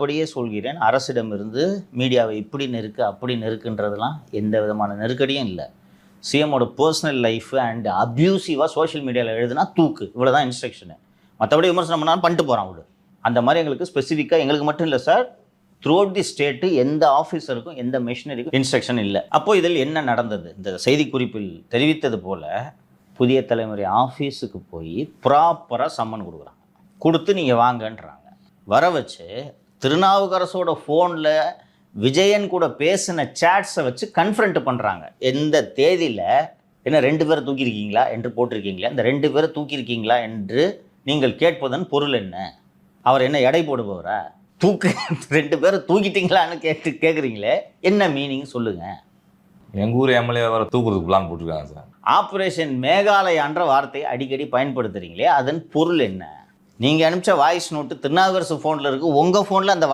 உள்ளபடியே சொல்கிறேன், அரசிடமிருந்து மீடியாவை இப்படி நெருக்கு அப்படி நெருக்குன்றதுலாம் எந்த விதமான நெருக்கடியும் இல்லை. சிஎம்மோட பர்சனல் லைஃப் அண்ட் அப்யூசிவாக சோஷியல் மீடியாவில் எழுதுனா தூக்கு, இவ்வளோ தான் இன்ஸ்ட்ரக்ஷனு. மற்றபடி விமர்சனம் பண்ணாலும் பண்ணிட்டு போகிறான் விடு. அந்த மாதிரி எங்களுக்கு ஸ்பெசிஃபிக்காக எங்களுக்கு மட்டும் இல்லை sir, through out the state எந்த ஆஃபீஸருக்கும் எந்த மிஷினரிக்கும் இன்ஸ்ட்ரக்ஷன் இல்லை. அப்போது இதில் என்ன நடந்தது? இந்த செய்திக்குறிப்பில் தெரிவித்தது போல் புதிய தலைமுறை ஆஃபீஸுக்கு போய் ப்ராப்பராக சம்மன் கொடுக்குறாங்க. கொடுத்து நீங்கள் வாங்கன்றாங்க. வர வச்சு திருநாவுக்கரசோட ஃபோனில் விஜயன் கூட பேசின சேட்ஸை வச்சு கன்ஃபரண்ட் பண்ணுறாங்க. எந்த தேதியில் என்ன 2 பேரை தூக்கியிருக்கீங்களா என்று போட்டிருக்கீங்களா, இந்த 2 பேரை தூக்கியிருக்கீங்களா என்று நீங்கள் கேட்பதன் பொருள் என்ன? அவர் என்ன எடை போடுபவரா? 2 பேரை தூக்கிட்டீங்களான்னு கேட்குறீங்களே, என்ன மீனிங் சொல்லுங்கள். எங்கள் ஊர் எம்எல்ஏ வர தூக்குறதுக்கு பிளான் போட்டிருக்காங்க சார். ஆப்ரேஷன் மேகாலயான்ற வார்த்தையை அடிக்கடி பயன்படுத்துகிறீங்களே, அதன் பொருள் என்ன? நீங்கள் அனுப்பிச்ச வாய்ஸ் நோட்டு திருநாவுக்கரசு ஃபோனில் இருக்குது, உங்கள் ஃபோனில் அந்த